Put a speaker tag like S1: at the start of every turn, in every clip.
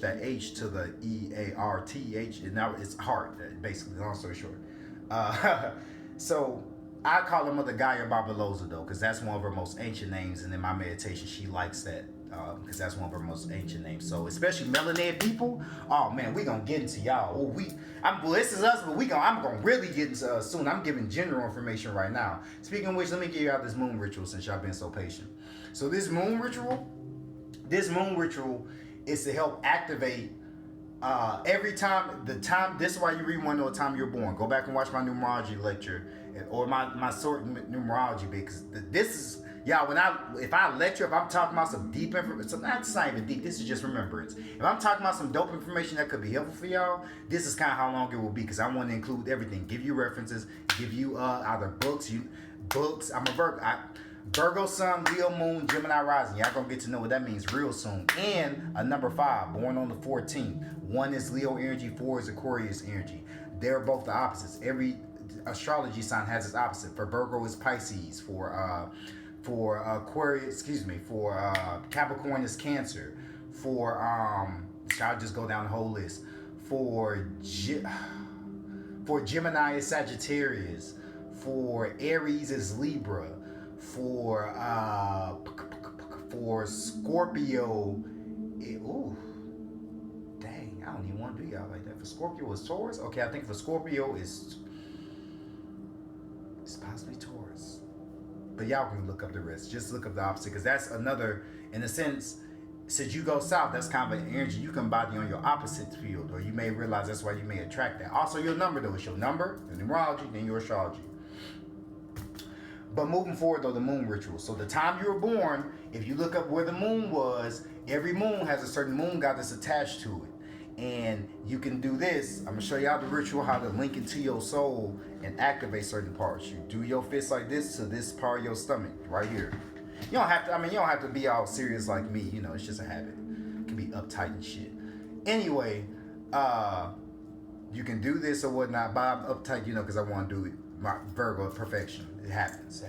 S1: that H to the EARTH, and now it's heart, basically, long story short. So I call her Mother Gaia Barbarossa, though, because that's one of her most ancient names, and in my meditation, she likes that. Because that's one of her most ancient names. So especially melanated people, oh man, we gonna get into y'all. Well, this is us, but I'm gonna really get into soon. I'm giving general information right now. Speaking of which, let me give you out this moon ritual since y'all been so patient. So this moon ritual is to help activate every time this is why you read one know the time you're born. Go back and watch my numerology lecture or my sort numerology, because this is y'all, if I'm talking about some deep information, that's not even deep, this is just remembrance. If I'm talking about some dope information that could be helpful for y'all, this is kind of how long it will be, because I want to include everything, give you references, give you either books. I'm a Virgo Sun, Leo Moon, Gemini Rising. Y'all gonna get to know what that means real soon. And a number 5, born on the 14th. 1 is Leo energy, 4 is Aquarius energy. They're both the opposites. Every astrology sign has its opposite. For Virgo is Pisces. For Aquarius, for Capricorn is Cancer. For I'll just go down the whole list. For Gemini is Sagittarius. For Aries is Libra. For Scorpio, dang, I don't even want to do y'all like that. For Scorpio is Taurus. Okay, I think for Scorpio it's possibly Taurus. But y'all can look up the rest. Just look up the opposite, because that's another, in a sense, since you go south, that's kind of an energy you can embody on your opposite field, or you may realize that's why you may attract that. Also, your number, though, is your number, your numerology, then your astrology. But moving forward, though, the moon ritual. So the time you were born, if you look up where the moon was, every moon has a certain moon god that's attached to it. And you can do this. I'm going to show y'all the ritual, how to link into your soul and activate certain parts. You do your fist like this to this part of your stomach, right here. You don't have to be all serious like me. You know, it's just a habit. It can be uptight and shit. Anyway, you can do this or whatnot, but I'm uptight, because I want to do it. My Virgo perfection. It happens.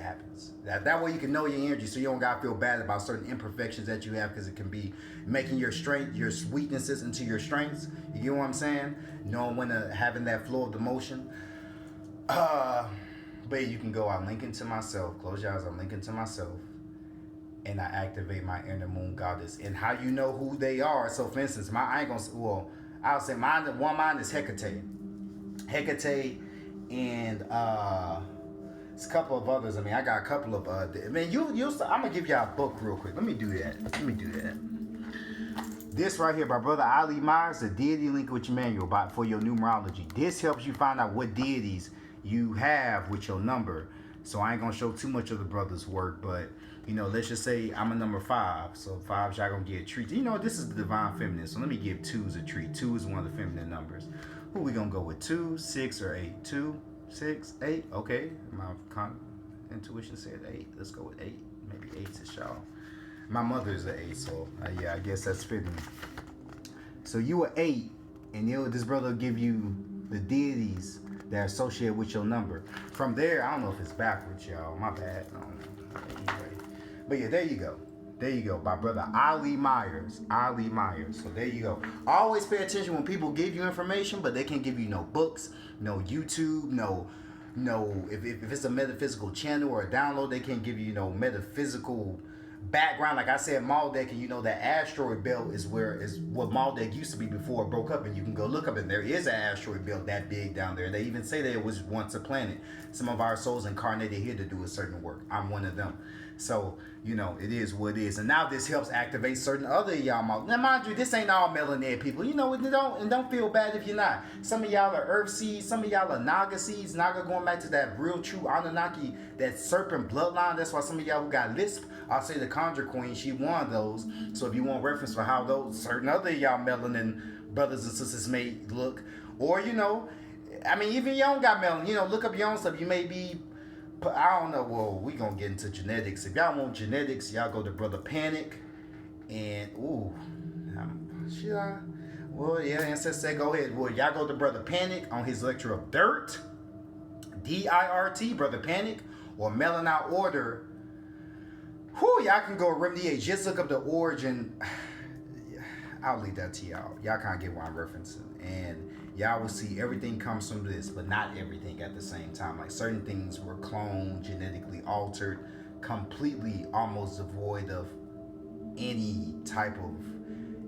S1: That way you can know your energy, so you don't gotta feel bad about certain imperfections that you have, because it can be making your strength, your weaknesses into your strengths. You get what I'm saying? Knowing when to having that flow of the motion. But you can go, I link into myself, close your eyes, I link into myself, and I activate my inner moon goddess. And how you know who they are, so for instance, I'll say mine is Hecate. And it's a couple of others. I got a couple of I'm gonna give y'all a book real quick. Let me do that. This right here by Brother Ali Myers, the Deity Link with your manual for your numerology. This helps you find out what deities you have with your number. So I ain't gonna show too much of the brother's work, but let's just say I'm a number 5. So 5, y'all gonna get treats. This is the Divine Feminine. So let me give 2s a treat. 2 is one of the feminine numbers. Who we gonna go with? 2, 6, or 8? 2, 6, 8. Okay, my intuition said 8. Let's go with 8. Maybe 8 is y'all. My mother is an 8, so yeah, I guess that's fitting. So you are 8, and this brother will give you the deities that are associated with your number. From there, I don't know if it's backwards, y'all. My bad. I don't know. Anyway, but yeah, there you go. By Brother Ali Myers. So there you go. Always pay attention when people give you information, but they can't give you no books, no YouTube, no. If it's a metaphysical channel or a download, they can't give you metaphysical background. Like I said, Maldek, and that asteroid belt is what Maldek used to be before it broke up, and you can go look up, and there is an asteroid belt that big down there. They even say that it was once a planet. Some of our souls incarnated here to do a certain work. I'm one of them. So, it is what it is. And now this helps activate certain other y'all. Now, mind you, this ain't all melanated people. Don't feel bad if you're not. Some of y'all are earth seeds. Some of y'all are Naga seeds. Naga going back to that real true Anunnaki, that serpent bloodline. That's why some of y'all who got lisp, I'll say the Conjure Queen, she one of those. So if you want reference for how those certain other y'all melanin brothers and sisters may look, or, even you don't got melanin, look up your own stuff. You may be, I don't know. Well, we gonna get into genetics. If y'all want genetics, y'all go to Brother Panic. And should I? Well, yeah, ancestor, go ahead. Well, y'all go to Brother Panic on his lecture of Dirt, DIRT, Brother Panic, or Melanite Order. Y'all can go remedy. Just look up the origin. I'll leave that to y'all. Y'all kind of get what I'm referencing. And y'all will see everything comes from this, but not everything at the same time. Like certain things were cloned, genetically altered, completely almost devoid of any type of.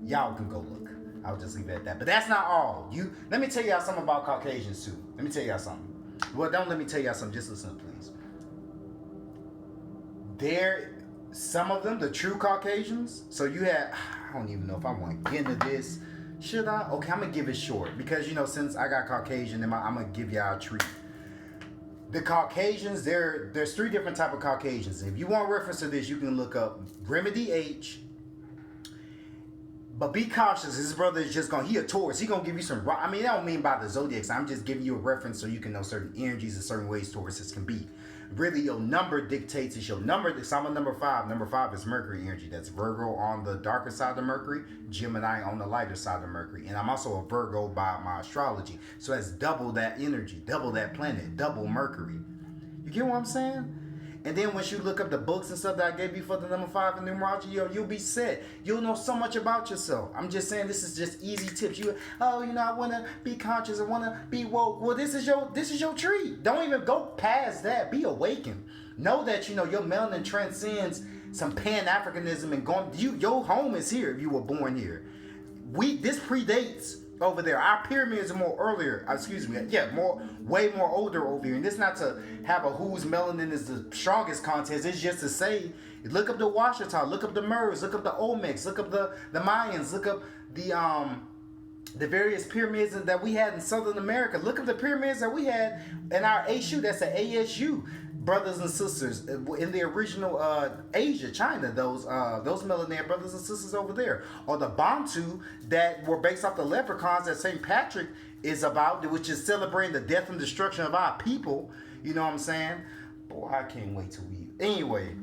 S1: Y'all can go look. I'll just leave it at that. But that's not all. Let me tell y'all something about Caucasians too. Let me tell y'all something. Well, don't let me tell y'all something. Just listen, please. Some of them, the true Caucasians. So you had, I don't even know if I want to get into this. Should I? Okay, I'm gonna give it short because since I got Caucasian, I'm gonna give y'all a treat. The Caucasians, there's 3 different type of Caucasians. If you want reference to this, you can look up Remedy H. But be cautious. His brother is just he a Taurus. He gonna give you some. I mean, I don't mean by the zodiacs. I'm just giving you a reference so you can know certain energies and certain ways Tauruses can be. Really, your number dictates. It's your number. So I'm a number 5. Number 5 is Mercury energy. That's Virgo on the darker side of Mercury, Gemini on the lighter side of Mercury. And I'm also a Virgo by my astrology. So that's double that energy, double that planet, double Mercury. You get what I'm saying? And then once you look up the books and stuff that I gave you for the number 5 in numerology, you'll be set. You'll know so much about yourself. I'm just saying this is just easy tips. I want to be conscious. I want to be woke. Well, this is your treat. Don't even go past that. Be awakened. Know that your melanin transcends some Pan-Africanism and your home is here if you were born here. This predates over there. Our pyramids are way more older over here. And this not to have a whose melanin is the strongest contest. It's just to say, look up the Washita, look up the Mers, look up the Olmecs, look up the Mayans, look up the various pyramids that we had in Southern America. Look up the pyramids that we had in our ASU. That's the ASU. Brothers and sisters in the original Asia, China, those melanated brothers and sisters over there, or the Bantu that were based off the leprechauns that St. Patrick is about, which is celebrating the death and destruction of our people. You know what I'm saying? Boy, I can't wait till we. Anyway,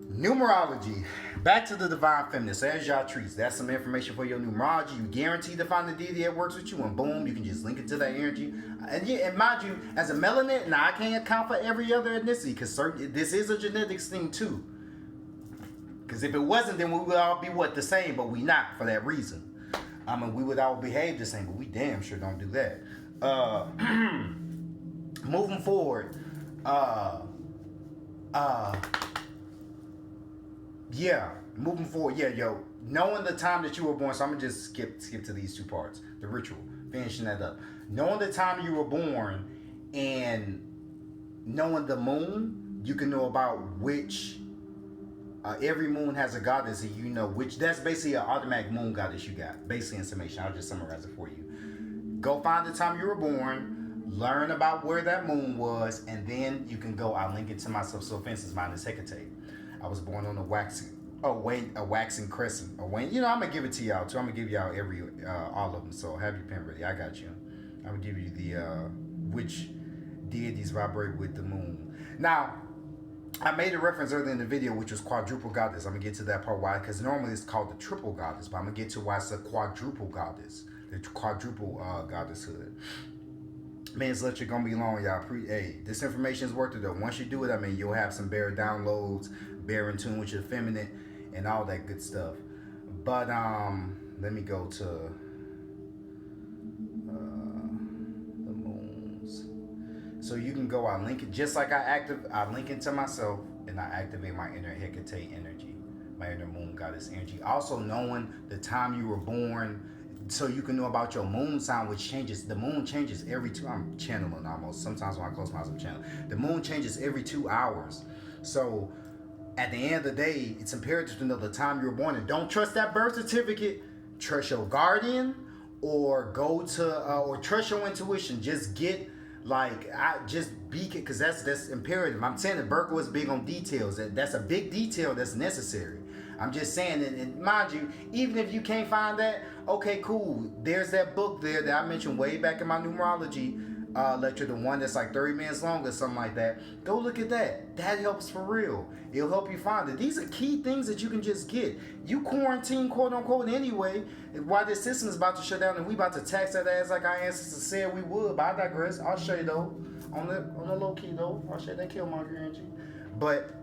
S1: numerology. Back to the Divine Feminine. So as y'all treats, that's some information for your numerology. You guaranteed to find the deity that works with you, and boom, you can just link it to that energy. And mind you, as a melanin, now I can't account for every other ethnicity because this is a genetics thing too. Because if it wasn't, then we would all be the same, but we not for that reason. I mean, we would all behave the same, but we damn sure don't do that. Moving forward, knowing the time that you were born. So I'm gonna just skip to these 2 parts. The ritual, finishing that up. Knowing the time you were born and knowing the moon, you can know about which. Every moon has a goddess, and which. That's basically an automatic moon goddess you got. Basically information. I'll just summarize it for you. Go find the time you were born. Learn about where that moon was, and then you can go. I'll link it to myself. So, for instance, mine is Hecate. I was born on a waxing crescent. I'm gonna give it to y'all too. I'm gonna give y'all all of them. So have your pen ready. I got you. I'm gonna give you the which deities vibrate with the moon. Now, I made a reference earlier in the video, which was quadruple goddess. I'm gonna get to that part why, because normally it's called the triple goddess, but I'm gonna get to why it's a quadruple goddess, the quadruple goddesshood. Man's lecture gonna be long, y'all. This information is worth it though. Once you do it, you'll have some better downloads, better in tune with your feminine, and all that good stuff. But let me go to the moons. So you can go. I link it just like I link it to myself, and I activate my inner Hecate energy, my inner moon goddess energy. Also knowing the time you were born. So you can know about your moon sign, which changes. The moon changes every 2. I'm channeling almost. Sometimes when I close my eyes, I'm channeling. The moon changes every 2 hours. So at the end of the day, it's imperative to know the time you were born. And don't trust that birth certificate. Trust your guardian, or go to, or trust your intuition. Just get because that's imperative. I'm saying that Virgo is big on details. That's a big detail that's necessary. I'm just saying, and mind you, even if you can't find that, okay, cool. There's that book there that I mentioned way back in my numerology lecture, the one that's like 30 minutes long or something like that. Go look at that. That helps for real. It'll help you find it. These are key things that you can just get. You quarantine, quote unquote, anyway, while this system is about to shut down and we about to tax that ass like our ancestors said we would. But I digress. I'll show you though. On the low key though. I'll show you that Killmonger energy. But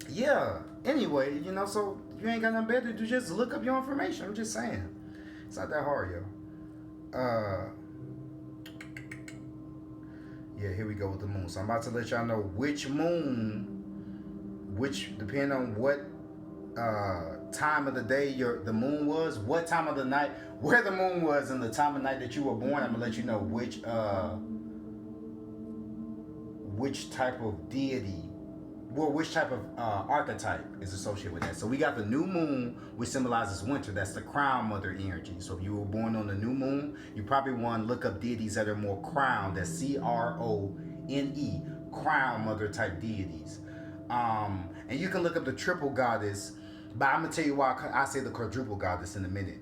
S1: yeah, anyway, so you ain't got nothing better to do, just look up your information. I'm just saying. It's not that hard, yo. Yeah, here we go with the moon. So I'm about to let y'all know which moon, depending on what time of the day the moon was, what time of the night, where the moon was, and the time of night that you were born. I'm gonna let you know which type of deity, which type of archetype is associated with that. So we got the new moon, which symbolizes winter. That's the crown mother energy. So if you were born on the new moon, you probably want to look up deities that are more crowned. That's CRONE, crown mother type deities. And you can look up the triple goddess, but I'm gonna tell you why I say the quadruple goddess in a minute.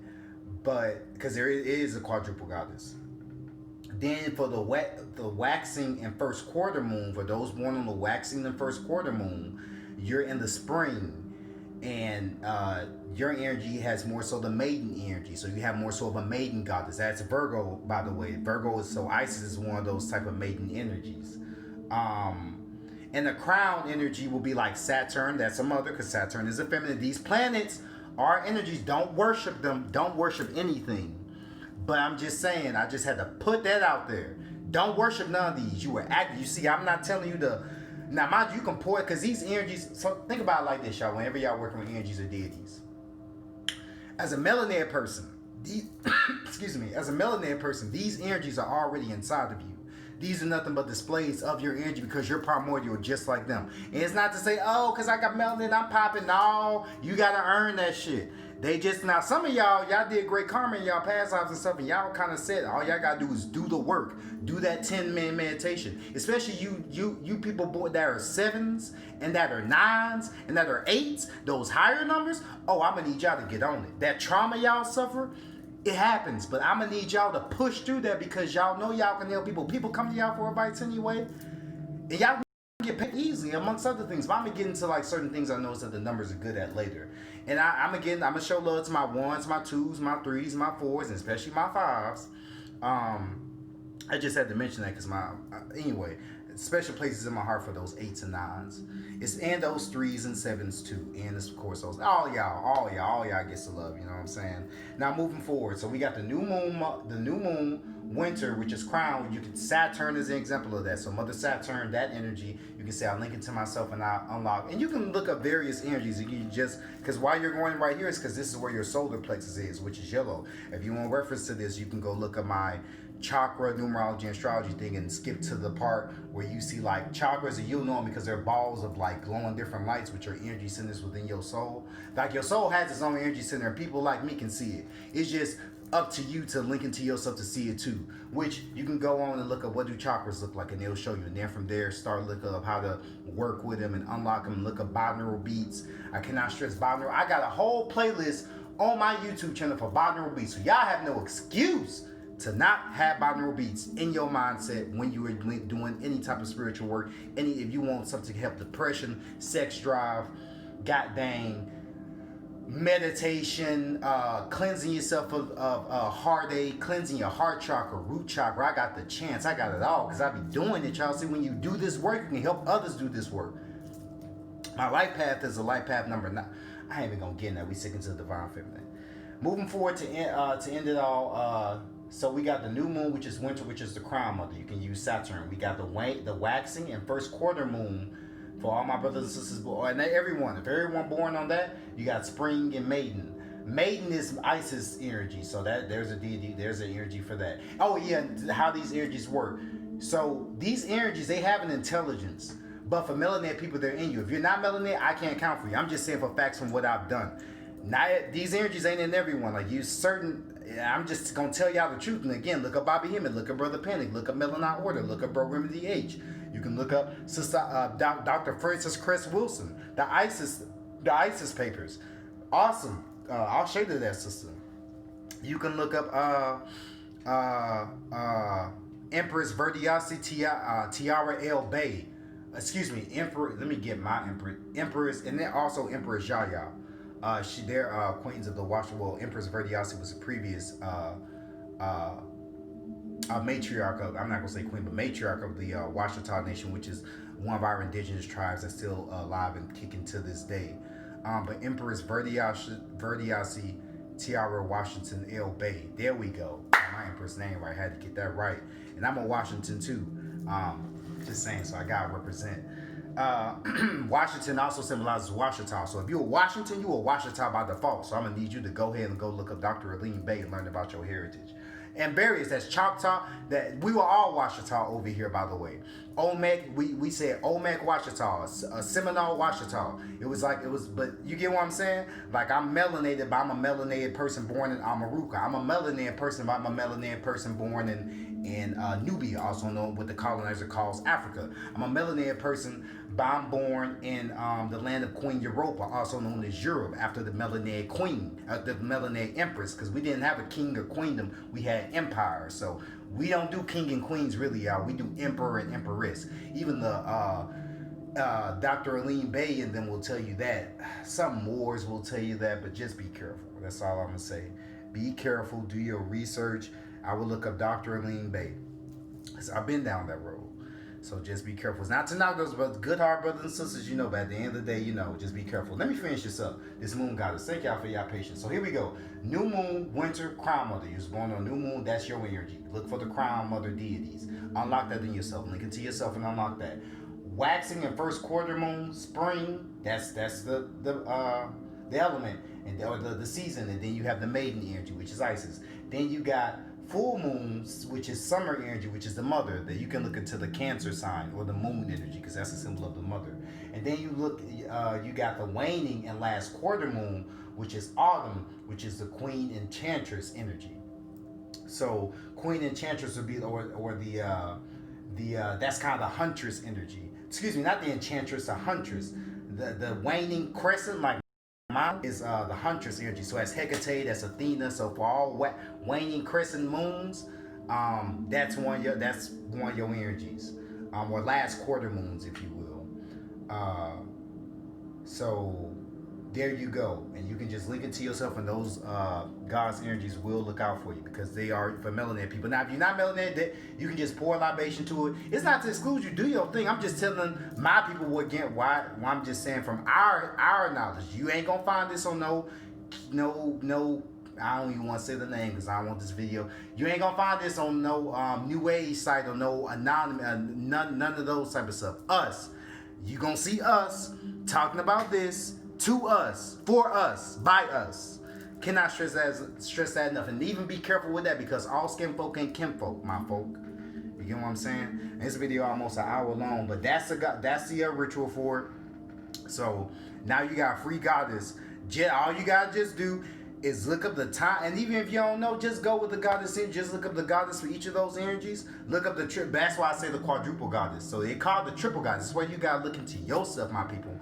S1: But because there is a quadruple goddess. Then for the waxing and first quarter moon, for those born on the waxing and first quarter moon, you're in the spring, and your energy has more so the maiden energy. So you have more so of a maiden goddess. That's Virgo, by the way. Virgo is, so Isis is one of those type of maiden energies. And the crown energy will be like Saturn. That's a mother, because Saturn is a feminine. These planets are energies. Don't worship them. Don't worship anything. But I'm just saying, I just had to put that out there. Don't worship none of these. You were acting. You see, I'm not telling you to. Now, mind you, you can pour it, because these energies. So think about it like this, y'all. Whenever y'all working with energies or deities, as a melanated person, excuse me, as a melanated person, these energies are already inside of you. These are nothing but displays of your energy, because you're primordial just like them. And it's not to say, oh, because I got melanin, I'm popping. No, you got to earn that shit. They just, now some of y'all did great karma in y'all past lives and stuff, and y'all kind of said all y'all got to do is do the work. Do that 10-minute meditation. Especially you people born that are 7s and that are 9s and that are 8s, those higher numbers. Oh, I'm going to need y'all to get on it. That trauma y'all suffer, it happens, but I'm gonna need y'all to push through that, because y'all know y'all can help people. People come to y'all for advice anyway, and y'all can get paid easily, amongst other things. But I'm gonna get into like certain things I noticed that the numbers are good at later. And I'm gonna show love to my 1s, my 2s, my 3s, my 4s, and especially my 5s. I just had to mention that because anyway, special places in my heart for those 8s and 9s. It's and those 3s and 7s too. And of course those all y'all gets the love, you know what I'm saying? Now moving forward. So we got the new moon, winter, which is crown. Saturn is an example of that. So Mother Saturn, that energy, you can say I link it to myself and I unlock. And you can look up various energies. You can just, because why you're going right here is because this is where your solar plexus is, which is yellow. If you want reference to this, you can go look up my chakra numerology astrology thing and skip to the part where you see like chakras, and you'll know them because they're balls of like glowing different lights, which are energy centers within your soul. Like your soul has its own energy center, and people like me can see it. It's just up to you to link into yourself to see it too, which you can go on and look up what do chakras look like, and they'll show you. And then from there, start looking up how to work with them and unlock them. Look up binaural beats. I cannot stress binaural. I got a whole playlist on my YouTube channel for binaural beats, so y'all have no excuse to not have binaural beats in your mindset when you are doing any type of spiritual work. If you want something to help depression, sex drive, god dang, meditation, cleansing yourself of heartache, cleansing your heart chakra, root chakra. I got the chance. I got it all because I be doing it, y'all. See, when you do this work, you can help others do this work. My life path is a life path number 9. I ain't even gonna get in that. We sticking to the Divine Feminine. Moving forward to end it all. So we got the new moon, which is winter, which is the crown mother. You can use Saturn. We got the waxing and first quarter moon for all my brothers and sisters, and everyone. If everyone born on that, you got spring and maiden. Maiden is Isis energy, so that there's a deity, there's an energy for that. Oh yeah, how these energies work. So these energies, they have an intelligence, but for melanated people, they're in you. If you're not melanated, I can't count for you. I'm just saying for facts from what I've done. Now, these energies ain't in everyone. Like you certain. I'm just gonna tell y'all the truth. And again, look up Bobby Hemmett, look up Brother Panic, look up Melanite Order, look up Bro Remedy H. You can look up Sister Dr. Francis Cress Wilson, the ISIS papers. Awesome. I'll show you that, sister. You can look up Empress Verdiasi Tiara El Bay. Excuse me, Emperor. Let me get my Empress, and then also Empress Yaya. They're queens of the Washa. Well, Empress Verdiasi was a previous matriarch of, I'm not going to say queen, but matriarch of the Washita Nation, which is one of our indigenous tribes that's still alive and kicking to this day. But Empress Verdiasi Tiara Washington L. Bay. There we go. My Empress name right. I had to get that right. And I'm a Washington too. Just saying, so I gotta represent. Washington also symbolizes Washita. So if you're a Washington, you're a Washita by default. So I'm gonna need you to go ahead and go look up Dr. Aline Bay and learn about your heritage. And Barriers, that's Choctaw. That we were all Washita over here, by the way. Olmec, we said Olmec Washita, Seminole Washita. It was, but you get what I'm saying? Like I'm melanated, but I'm a melanated person born in Amaruka. I'm a melanated person, but I'm a melanated person born in Nubia, also known what the colonizer calls Africa. I'm a melanated person, but I'm born in the land of Queen Europa, also known as Europe, after the melanated queen, the melanated empress, because we didn't have a king or queendom, we had empire. So we don't do king and queens really, y'all. We do emperor and empress. Even the Dr. Aline Bay and them will tell you that. Some Moors will tell you that, but just be careful. That's all I'm gonna say. Be careful. Do your research. I will look up Dr. Aline Bay. I've been down that road. So just be careful. It's not to knock those good heart brothers and sisters, but at the end of the day, just be careful. Let me finish this up. This moon goddess. Thank y'all for your patience. So here we go. New moon, winter, crown mother. You was born on new moon, that's your energy. Look for the crown mother deities. Unlock that in yourself. Link it to yourself and unlock that. Waxing in first quarter moon, spring, that's the element and or the season, and then you have the maiden energy, which is Isis. Then you got full moons, which is summer energy, which is the mother. That you can look into the Cancer sign or the moon energy, because that's a symbol of the mother. And then you got the waning and last quarter moon, which is autumn, which is the Queen Enchantress energy. So Queen Enchantress would be or the that's kind of the huntress energy. Excuse me, not the enchantress, the huntress. The waning crescent, like mine, is the huntress energy. So that's Hecate, that's Athena. So for all waning crescent moons, that's one of your energies, or last quarter moons, if you will. So there you go, and you can just link it to yourself, and those God's energies will look out for you, because they are for melanated people. Now, if you're not melanated, you can just pour a libation to it. It's not to exclude you. Do your thing. I'm just telling my people why I'm just saying from our knowledge. You ain't gonna find this on no. I don't even want to say the name because I don't want this video. You ain't gonna find this on no New Age site or no anonymous, none of those type of stuff. Us, you gonna see us talking about this. To us, for us, by us. Cannot stress that enough. And even be careful with that, because all skin folk ain't kinfolk, my folk. You get what I'm saying? And this video almost an hour long, but that's the ritual for it. So now you got free goddess. All you gotta just do is look up the time, and even if you don't know, just go with the goddess. Just look up the goddess for each of those energies. Look up the that's why I say the quadruple goddess. So they call it the triple goddess. That's where you gotta look into yourself, my people.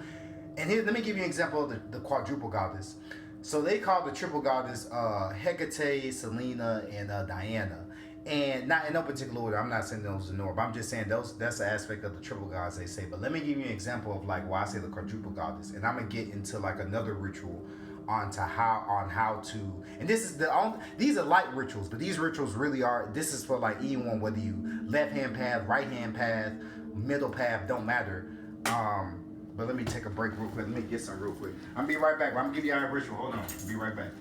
S1: And here, let me give you an example of the quadruple goddess. So they call the triple goddess Hecate, Selena, and Diana. And not in no particular order. I'm not saying those in order, but I'm just saying that's the aspect of the triple gods they say. But let me give you an example of like why I say the quadruple goddess. And I'm gonna get into like another ritual on how to. And this is these are light rituals, but these rituals really are. This is for like anyone, whether you left hand path, right hand path, middle path, don't matter. But let me take a break real quick. Let me get some real quick. I'm gonna be right back. I'm gonna give you our ritual. Hold on. I'll be right back.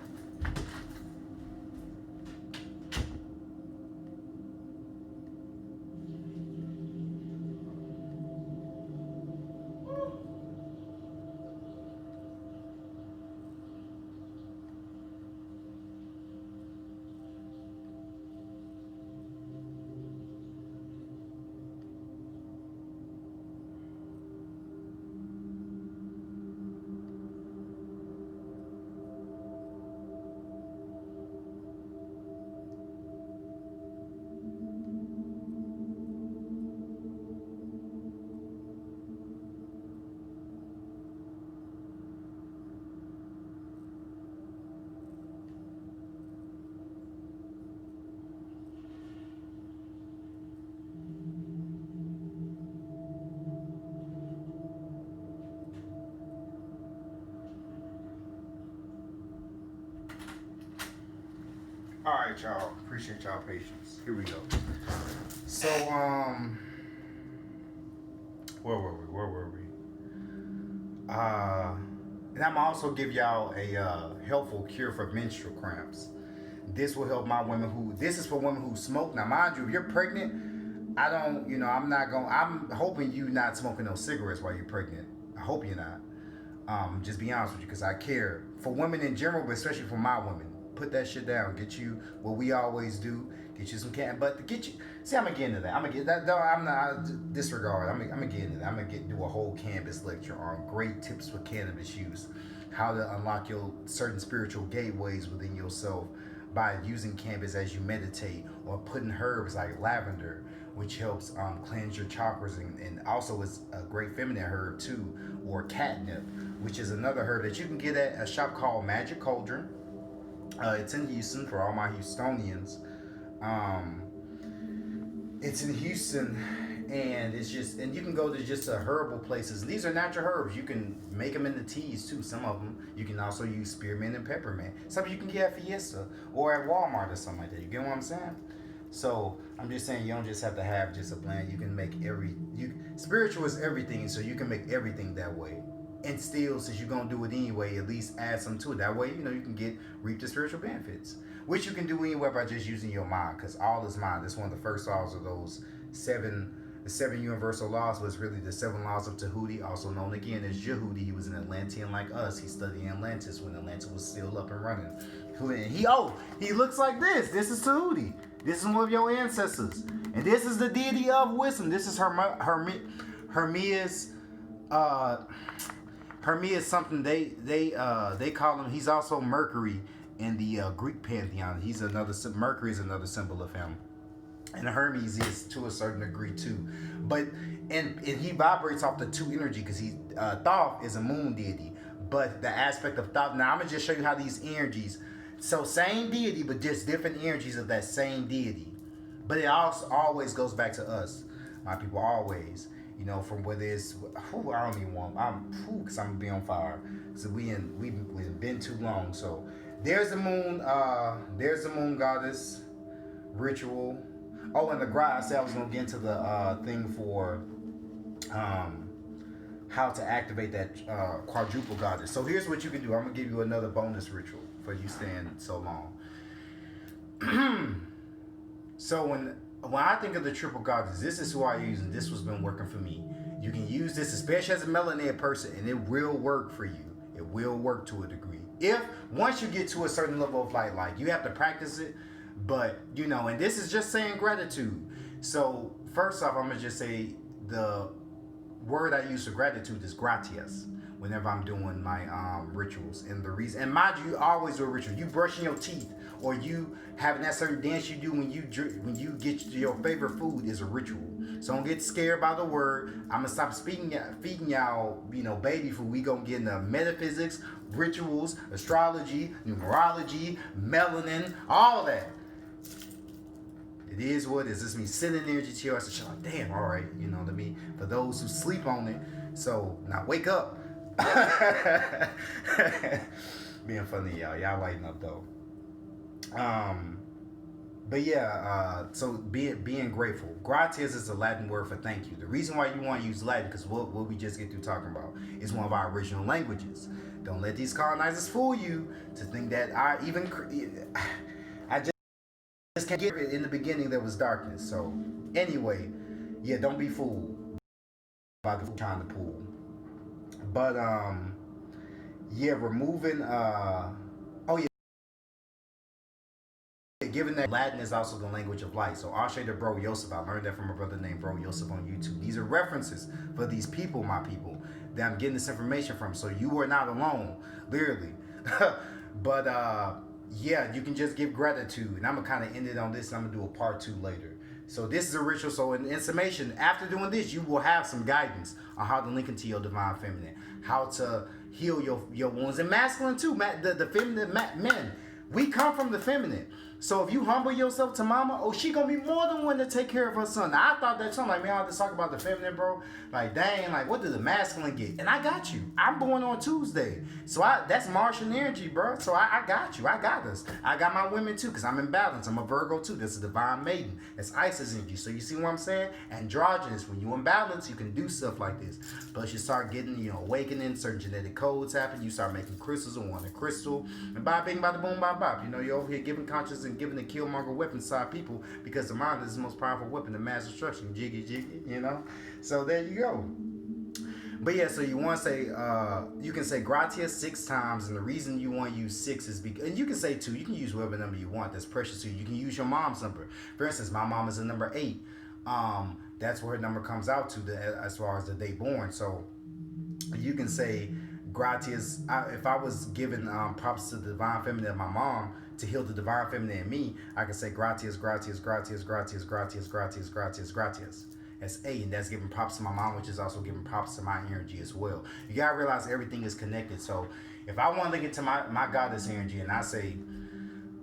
S1: All right, y'all. Appreciate y'all patience. Here we go. So, where were we? And I'm also give y'all a helpful cure for menstrual cramps. This will help my women who. This is for women who smoke. Now, mind you, if you're pregnant, I don't. I'm not going. I'm hoping you not smoking no cigarettes while you're pregnant. I hope you're not. Just be honest with you, because I care for women in general, but especially for my women. Put that shit down. Get you what we always do. Get you some can, but to get you. See, I'm gonna get into that. I'm gonna get that. No, I'm not disregard. I'm gonna get into that. I'm gonna do a whole cannabis lecture on great tips for cannabis use, how to unlock your certain spiritual gateways within yourself by using cannabis as you meditate, or putting herbs like lavender, which helps cleanse your chakras, and also is a great feminine herb too, or catnip, which is another herb that you can get at a shop called Magic Cauldron. It's in Houston for all my Houstonians. It's in Houston, and you can go to just herbal places. These are natural herbs. You can make them into teas too. Some of them you can also use spearmint and peppermint. Some you can get at Fiesta or at Walmart or something like that. You get what I'm saying? So I'm just saying you don't just have to have just a blend. You can make spiritual is everything, so you can make everything that way. And still, since you're gonna do it anyway, at least add some to it. That way, you can reap the spiritual benefits, which you can do anywhere by just using your mind, because all is mind. That's one of the first laws of those the seven universal laws, was really the seven laws of Tahuti, also known again as Jehudi. He was an Atlantean like us. He studied Atlantis when Atlantis was still up and running. And he looks like this. This is Tahuti. This is one of your ancestors, and this is the deity of wisdom. This is Hermes. Hermes something they call him. He's also Mercury in the Greek pantheon. Mercury is another symbol of him, and Hermes is to a certain degree too. But and he vibrates off the two energy, because Thoth is a moon deity. But the aspect of Thoth. Now I'm gonna just show you how these energies. So same deity, but just different energies of that same deity. But it also always goes back to us, my people. Always. From whether it's I don't even want. Because I'm gonna be on fire. So we've been too long. So there's the moon. There's the moon goddess ritual. Oh, and the I said I was gonna get into the thing for how to activate that quadruple goddess. So here's what you can do. I'm gonna give you another bonus ritual for you staying so long. So when I think of the triple goddess, this is who I use, and this has been working for me. You can use this, especially as a melanated person, and it will work for you. It will work to a degree. Once you get to a certain level of light, like you have to practice it, but and this is just saying gratitude. So first off, I'm gonna just say the word I use for gratitude is gratias. Whenever I'm doing my rituals, and the reason, and mind you always do a ritual. You brushing your teeth, or you having that certain dance you do when you get your favorite food is a ritual. So don't get scared by the word. I'm gonna stop feeding y'all, baby food. We gonna get into metaphysics, rituals, astrology, numerology, melanin, all that. It is what it is. This means sending energy to yours. So like, damn, all right, you know what I mean? For those who sleep on it, so now wake up. Being funny, y'all lighten up though. But yeah, so being grateful. Gratias is a Latin word for thank you. The reason why you want to use Latin, because what we just get through talking about, is one of our original languages. Don't let these colonizers fool you to think that I just can't get it. In the beginning there was darkness. So anyway, yeah, don't be fooled by the trying to pull. But yeah, removing given that Latin is also the language of light. So Ashe to Bro Yosef, I learned that from a brother named Bro Yosef on YouTube. These are references for these people, my people, that I'm getting this information from. So you are not alone, literally. But yeah, you can just give gratitude. And I'm gonna kind of end it on this, and I'm gonna do a part 2 later. So this is a ritual. So in summation, after doing this, you will have some guidance on how to link into your divine feminine, how to heal your wounds, and masculine too. The feminine men, We come from the feminine. So if you humble yourself to mama, oh, she gonna be more than one to take care of her son. Now, I thought that something like, man, I just talk about the feminine, bro. Like, dang, like, what did the masculine get? And I got you. I'm born on Tuesday. So that's Martian energy, bro. So I got you. I got us. I got my women too, because I'm in balance. I'm a Virgo too. That's a divine maiden. That's Isis energy. So you see what I'm saying? Androgynous. When you in balance, you can do stuff like this. Plus you start getting, awakening, certain genetic codes happen. You start making crystals and wanting a crystal. And bada bing, bada boom, bada bop. You're over here giving conscious and giving the killmonger weapon side people, because the mind is the most powerful weapon of mass destruction. Jiggy, jiggy, So there you go. But yeah, so you want to say, you can say gratia 6 times, and the reason you want to use 6 is because, and you can say 2, you can use whatever number you want that's precious to you. You can use your mom's number. For instance, my mom is a number 8. That's where her number comes out to as far as the day born. So you can say gratias. If I was given props to the divine feminine of my mom to heal the divine feminine in me, I can say gratias, gratias, gratias, gratias, gratias, gratias, gratias, gratias. That's 8, and that's giving props to my mom, which is also giving props to my energy as well. You gotta realize everything is connected. So if I want to link it to my goddess energy, and I say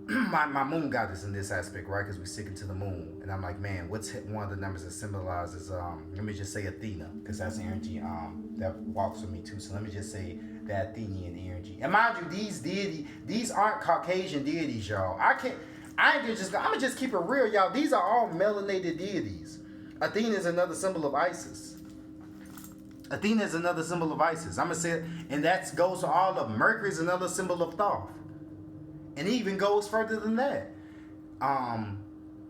S1: my moon goddess in this aspect, right? Because we stick it to the moon, and I'm like, man, what's one of the numbers that symbolizes? Let me just say Athena, because that's energy that walks with me too. So let me just say that Athenian energy. And mind you, these aren't Caucasian deities, y'all. I'm gonna just keep it real, y'all. These are all melanated deities. Athena is another symbol of Isis. Athena is another symbol of Isis. I'm gonna say it, and that goes to all of them. Mercury is another symbol of Thoth. And it even goes further than that.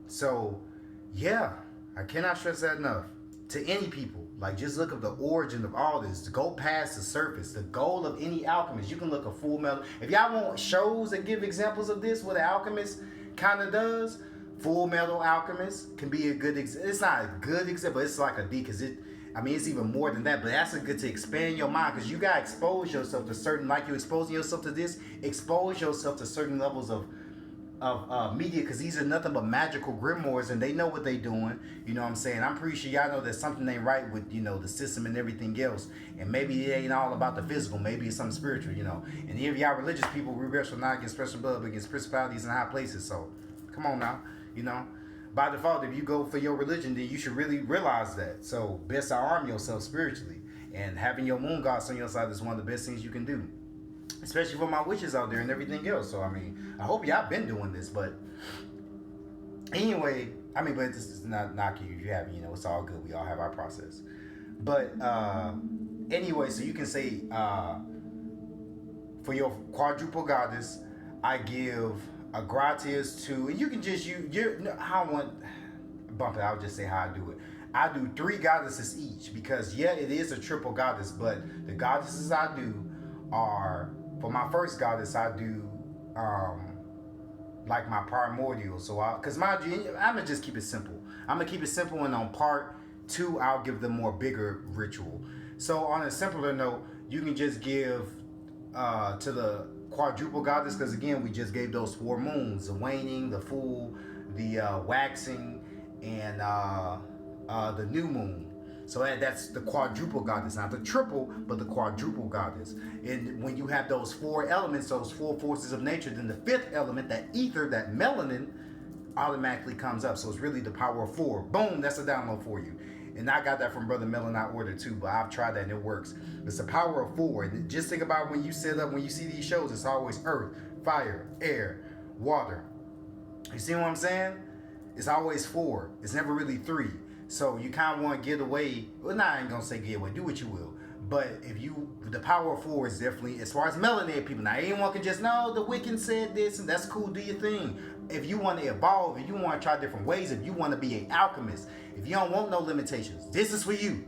S1: So yeah, I cannot stress that enough to any people. Like, just look at the origin of all this. To go past the surface. The goal of any alchemist. You can look at Full Metal. If y'all want shows that give examples of this, what an alchemist kind of does, Full Metal Alchemist can be a good example. It's not a good example. It's like a D, because it's even more than that. But that's a good to expand your mind, because you gotta expose yourself to certain, like you're exposing yourself to this. Expose yourself to certain levels of media, because these are nothing but magical grimoires, and they know what they doing. You know what I'm saying? I'm pretty sure y'all know that something ain't right with the system and everything else. And maybe it ain't all about the physical. Maybe it's something spiritual. And if y'all religious people, we wrestle not against flesh and blood, but against principalities in high places. So come on now. By default, if you go for your religion, then you should really realize that. So best to arm yourself spiritually, and having your moon gods on your side is one of the best things you can do, especially for my witches out there and everything else. So I hope y'all been doing this, but anyway, but this is not knocking you if you haven't. It's all good. We all have our process. But anyway, so you can say for your quadruple goddess, I give a gratias to, and you can just I'll just say how I do it. I do 3 goddesses each, because it is a triple goddess, but the goddesses I do are, for my first goddess, I do like my primordial. So because mind you, I'm gonna just keep it simple. I'm gonna keep it simple, and on part 2, I'll give them more bigger ritual. So on a simpler note, you can just give to the quadruple goddess, because again, we just gave those 4 moons: the waning, the full, the waxing, and the new moon. So that's the quadruple goddess, not the triple, but the quadruple goddess. And when you have those 4 elements, those 4 forces of nature, then the 5th element, that ether, that melanin, automatically comes up. So it's really the power of 4. Boom, that's a download for you. And I got that from Brother Melanite Order too, but I've tried that and it works. It's the power of 4. And just think about when you see these shows, it's always earth, fire, air, water. You see what I'm saying? It's always 4. It's never really 3. So you kind of want to get away. Well, I ain't going to say get away. Do what you will. But the power of 4 is definitely, as far as melanated people. Now, anyone can just, no, the Wiccan said this, and that's cool, do your thing. If you want to evolve, if you want to try different ways, if you want to be an alchemist, if you don't want no limitations, this is for you.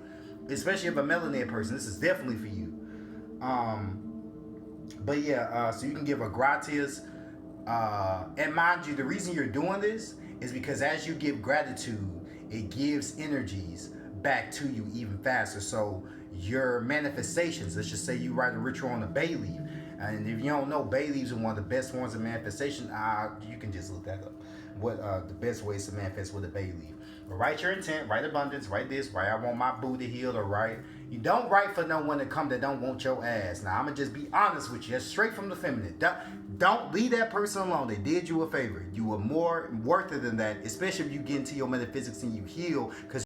S1: Especially if a melanated person, this is definitely for you. But yeah, so you can give a gratias. And mind you, the reason you're doing this is because as you give gratitude, it gives energies back to you even faster. So your manifestations, let's just say you write a ritual on a bay leaf, and if you don't know, bay leaves are one of the best forms of manifestation. You can just look that up. What the best ways to manifest with a bay leaf. But write your intent, write abundance, write this, write I want my boo to heal, or write, You don't write for no one to come that don't want your ass. Now, I'm going to just be honest with you. That's straight from the feminine. Don't leave that person alone. They did you a favor. You were more worth it than that, especially if you get into your metaphysics and you heal, because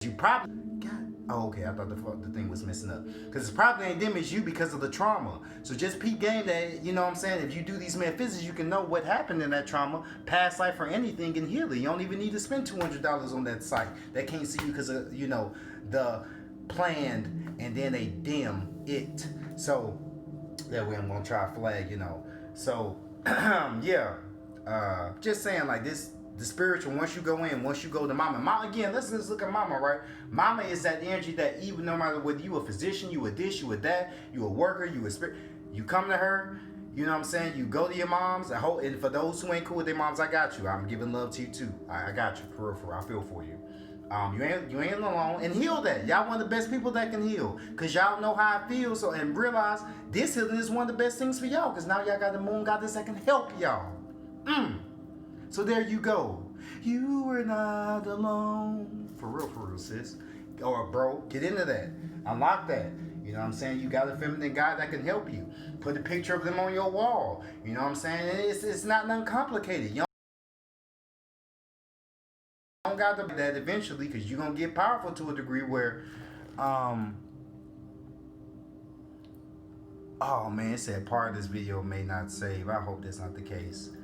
S1: you probably... God. Oh, okay. I thought the thing was messing up. Because it's probably ain't them, it's you because of the trauma. So just peep game that, you know what I'm saying? If you do these metaphysics, you can know what happened in that trauma, past life or anything, and heal it. You don't even need to spend $200 on that site. They can't see you because of, you know, the planned, and then they dim it. So that way I'm going to try a flag, you know. So, yeah. Just saying, like, this... The spiritual, once you go to mama, again, let's look at mama, right? Mama is that energy that even no matter whether you a physician, you a this, you a that, you a worker, you a spirit, you come to her, you know what I'm saying? You go to your moms, and for those who ain't cool with their moms, I got you. I'm giving love to you too. I got you, for real, I feel for you. You ain't alone, and heal that. Y'all one of the best people that can heal, cause y'all know how it feels. So, and realize this healing is one of the best things for y'all, cause now y'all got the moon goddess that can help y'all. So there you go. You were not alone. For real, sis. Or bro, get into that. Unlock that. You know what I'm saying? You got a feminine guy that can help you. Put a picture of them on your wall. You know what I'm saying? It's not nothing complicated. You don't got to do that eventually, because you're going to get powerful to a degree where... Oh man, it said part of this video may not save. I hope that's not the case.